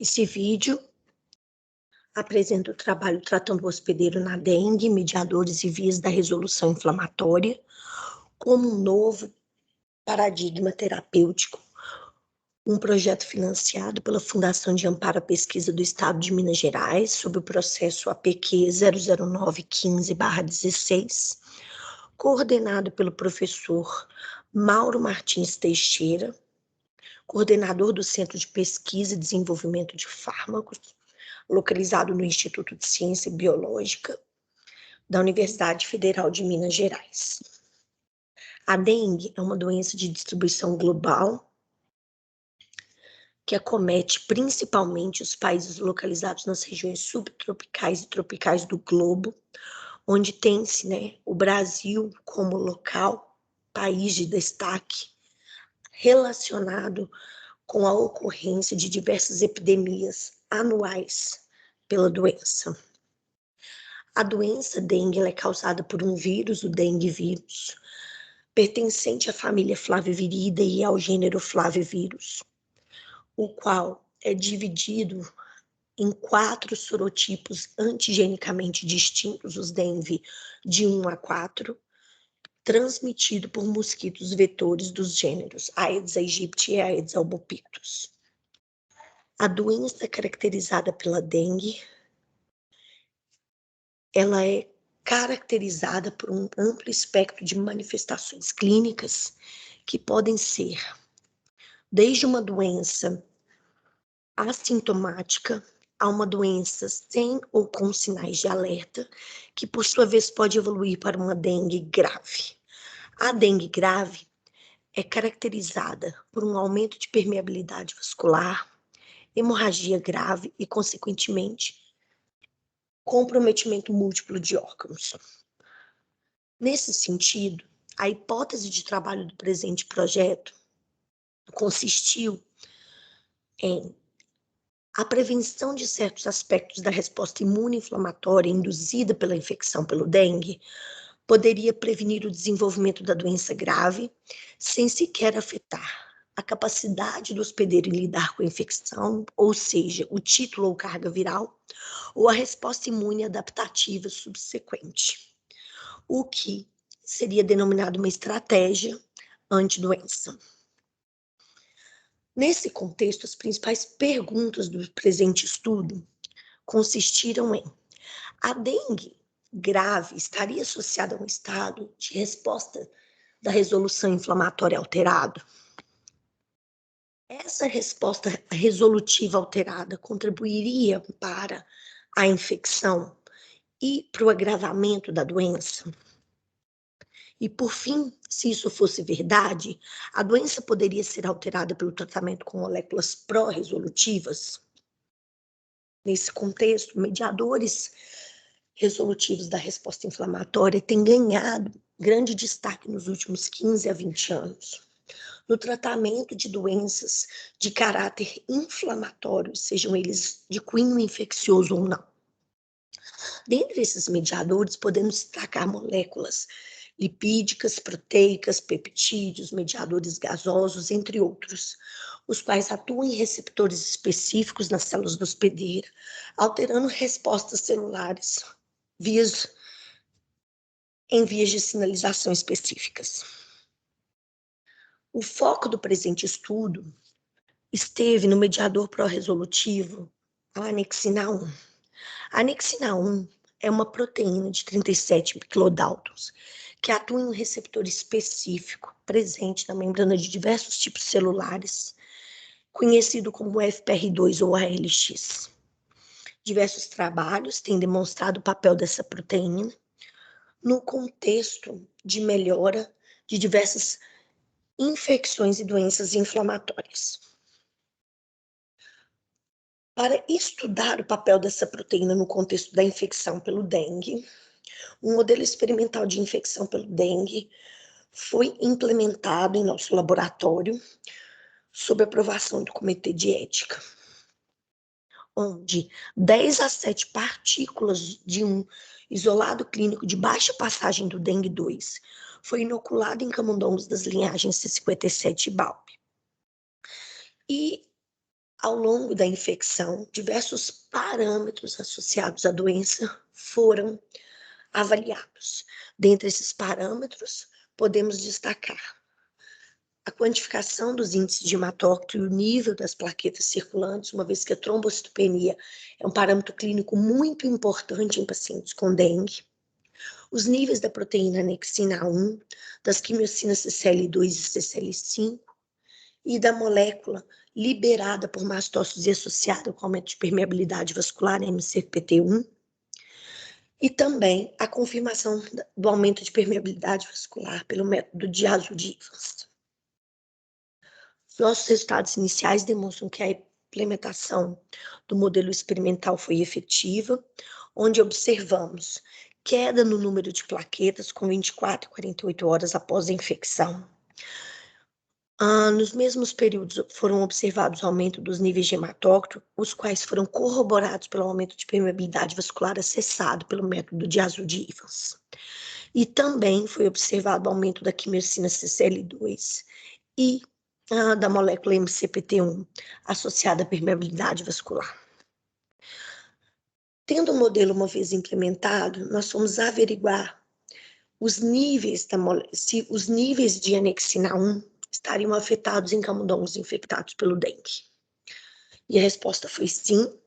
Esse vídeo apresenta o trabalho tratando o hospedeiro na dengue, mediadores e vias da resolução inflamatória, como um novo paradigma terapêutico, um projeto financiado pela Fundação de Amparo à Pesquisa do Estado de Minas Gerais, sob o processo APQ 00915/16, coordenado pelo professor Mauro Martins Teixeira, coordenador do Centro de Pesquisa e Desenvolvimento de Fármacos, localizado no Instituto de Ciência Biológica da Universidade Federal de Minas Gerais. A dengue é uma doença de distribuição global que acomete principalmente os países localizados nas regiões subtropicais e tropicais do globo, onde tem-se, o Brasil como local, país de destaque, relacionado com a ocorrência de diversas epidemias anuais pela doença. A doença dengue é causada por um vírus, o dengue vírus, pertencente à família Flaviviridae e ao gênero Flavivírus, o qual é dividido em 4 sorotipos antigenicamente distintos, os dengue de 1 a 4, transmitido por mosquitos vetores dos gêneros Aedes aegypti e Aedes albopictus. A doença é caracterizada pela dengue, ela é caracterizada por um amplo espectro de manifestações clínicas que podem ser desde uma doença assintomática a uma doença sem ou com sinais de alerta, que por sua vez pode evoluir para uma dengue grave. A dengue grave é caracterizada por um aumento de permeabilidade vascular, hemorragia grave e, consequentemente, comprometimento múltiplo de órgãos. Nesse sentido, a hipótese de trabalho do presente projeto consistiu em a prevenção de certos aspectos da resposta imunoinflamatória induzida pela infecção pelo dengue poderia prevenir o desenvolvimento da doença grave, sem sequer afetar a capacidade do hospedeiro em lidar com a infecção, ou seja, o título ou carga viral, ou a resposta imune adaptativa subsequente, o que seria denominado uma estratégia antidoença. Nesse contexto, as principais perguntas do presente estudo consistiram em: a dengue grave estaria associada a um estado de resposta da resolução inflamatória alterado? Essa resposta resolutiva alterada contribuiria para a infecção e para o agravamento da doença? E, por fim, se isso fosse verdade, a doença poderia ser alterada pelo tratamento com moléculas pró-resolutivas? Nesse contexto, mediadores resolutivos da resposta inflamatória têm ganhado grande destaque nos últimos 15 a 20 anos no tratamento de doenças de caráter inflamatório, sejam eles de cunho infeccioso ou não. Dentre esses mediadores, podemos destacar moléculas lipídicas, proteicas, peptídeos, mediadores gasosos, entre outros, os quais atuam em receptores específicos nas células do hospedeiro, alterando respostas celulares em vias de sinalização específicas. O foco do presente estudo esteve no mediador pró-resolutivo, a anexina 1. A anexina 1 é uma proteína de 37 kilodaltons que atua em um receptor específico presente na membrana de diversos tipos celulares, conhecido como FPR2 ou ALX. Diversos trabalhos têm demonstrado o papel dessa proteína no contexto de melhora de diversas infecções e doenças inflamatórias. Para estudar o papel dessa proteína no contexto da infecção pelo dengue, um modelo experimental de infecção pelo dengue foi implementado em nosso laboratório sob aprovação do Comitê de Ética, onde 10 a 7 partículas de um isolado clínico de baixa passagem do dengue 2 foi inoculado em camundongos das linhagens C57 e BALB. E Ao longo da infecção, diversos parâmetros associados à doença foram avaliados. Dentre esses parâmetros, podemos destacar a quantificação dos índices de hematócrito e o nível das plaquetas circulantes, uma vez que a trombocitopenia é um parâmetro clínico muito importante em pacientes com dengue. Os níveis da proteína anexina 1, das quimiocinas CCL2 e CCL5 e da molécula liberada por mastócise associada com aumento de permeabilidade vascular, MCPT1, e também a confirmação do aumento de permeabilidade vascular pelo método de Evans. Nossos resultados iniciais demonstram que a implementação do modelo experimental foi efetiva, onde observamos queda no número de plaquetas com 24 e 48 horas após a infecção. Nos mesmos períodos foram observados aumento dos níveis de hematócrito, os quais foram corroborados pelo aumento de permeabilidade vascular acessado pelo método de Evans. E também foi observado aumento da quimiocina CCL2 e da molécula MCPT1, associada à permeabilidade vascular. Tendo o modelo uma vez implementado, nós fomos averiguar os níveis se os níveis de anexina 1 estariam afetados em camundongos infectados pelo dengue. E a resposta foi sim.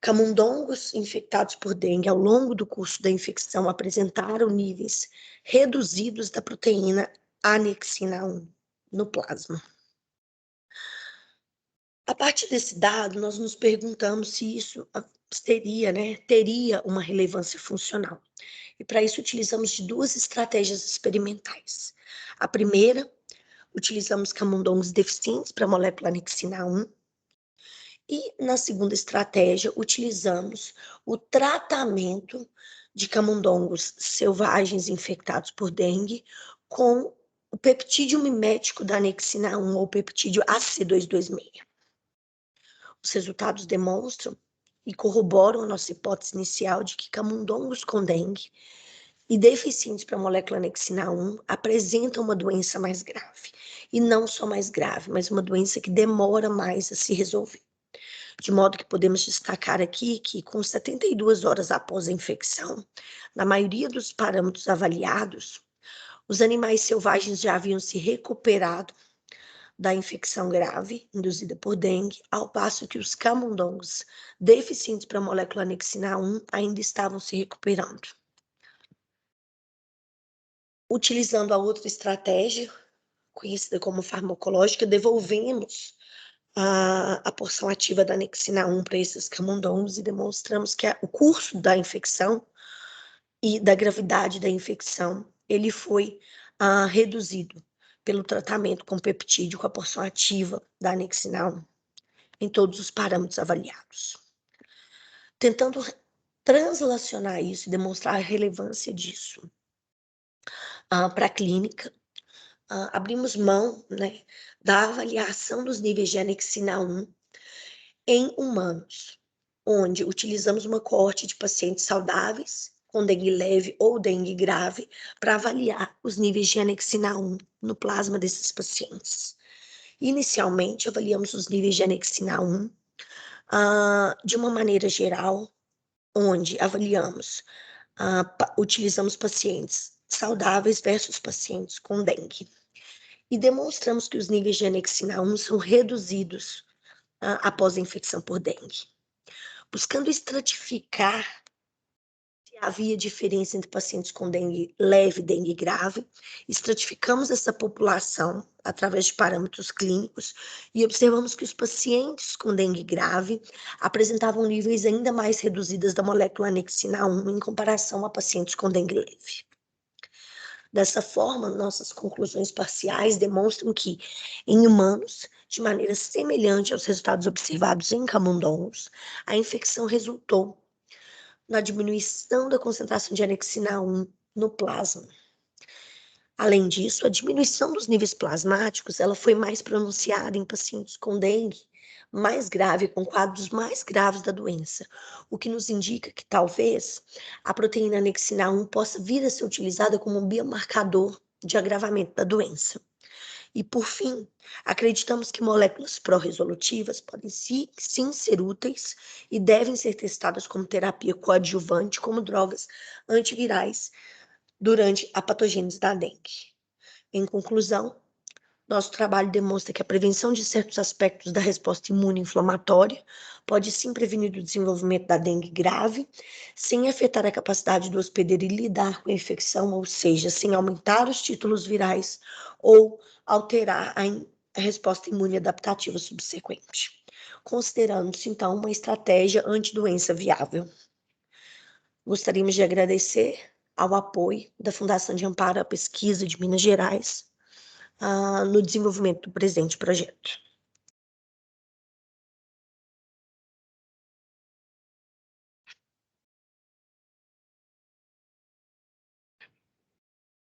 Camundongos infectados por dengue ao longo do curso da infecção apresentaram níveis reduzidos da proteína anexina 1 no plasma. A partir desse dado, nós nos perguntamos se isso teria uma relevância funcional. E para isso utilizamos de duas estratégias experimentais. A primeira, utilizamos camundongos deficientes para a molécula anexina 1. E na segunda estratégia, utilizamos o tratamento de camundongos selvagens infectados por dengue com o peptídeo mimético da anexina 1 ou peptídeo AC226. Os resultados demonstram e corroboram a nossa hipótese inicial de que camundongos com dengue e deficientes para a molécula anexina 1 apresentam uma doença mais grave. E não só mais grave, mas uma doença que demora mais a se resolver. De modo que podemos destacar aqui que, com 72 horas após a infecção, na maioria dos parâmetros avaliados, os animais selvagens já haviam se recuperado da infecção grave induzida por dengue, ao passo que os camundongos deficientes para a molécula anexina 1 ainda estavam se recuperando. Utilizando a outra estratégia, conhecida como farmacológica, devolvemos a porção ativa da anexina 1 para esses camundongos e demonstramos que o curso da infecção e da gravidade da infecção, ele foi reduzido pelo tratamento com peptídeo com a porção ativa da anexina 1 em todos os parâmetros avaliados. Tentando translacionar isso e demonstrar a relevância disso para a clínica, abrimos mão da avaliação dos níveis de anexina 1 em humanos, onde utilizamos uma coorte de pacientes saudáveis, com dengue leve ou dengue grave, para avaliar os níveis de anexina 1 no plasma desses pacientes. Inicialmente, avaliamos os níveis de anexina 1 de uma maneira geral, onde utilizamos pacientes saudáveis versus pacientes com dengue. E demonstramos que os níveis de anexina 1 são reduzidos após a infecção por dengue. Buscando estratificar se havia diferença entre pacientes com dengue leve e dengue grave, estratificamos essa população através de parâmetros clínicos e observamos que os pacientes com dengue grave apresentavam níveis ainda mais reduzidos da molécula anexina 1 em comparação a pacientes com dengue leve. Dessa forma, nossas conclusões parciais demonstram que, em humanos, de maneira semelhante aos resultados observados em camundongos, a infecção resultou na diminuição da concentração de anexina 1 no plasma. Além disso, a diminuição dos níveis plasmáticos ela foi mais pronunciada em pacientes com dengue mais grave, com quadros mais graves da doença, o que nos indica que talvez a proteína anexina 1 possa vir a ser utilizada como um biomarcador de agravamento da doença. E, por fim, acreditamos que moléculas pró-resolutivas podem sim ser úteis e devem ser testadas como terapia coadjuvante, como drogas antivirais, durante a patogênese da dengue. Em conclusão, nosso trabalho demonstra que a prevenção de certos aspectos da resposta imune inflamatória pode sim prevenir o desenvolvimento da dengue grave, sem afetar a capacidade do hospedeiro em lidar com a infecção, ou seja, sem aumentar os títulos virais ou alterar a resposta imune adaptativa subsequente, considerando-se então uma estratégia antidoença viável. Gostaríamos de agradecer ao apoio da Fundação de Amparo à Pesquisa de Minas Gerais, no desenvolvimento do presente projeto.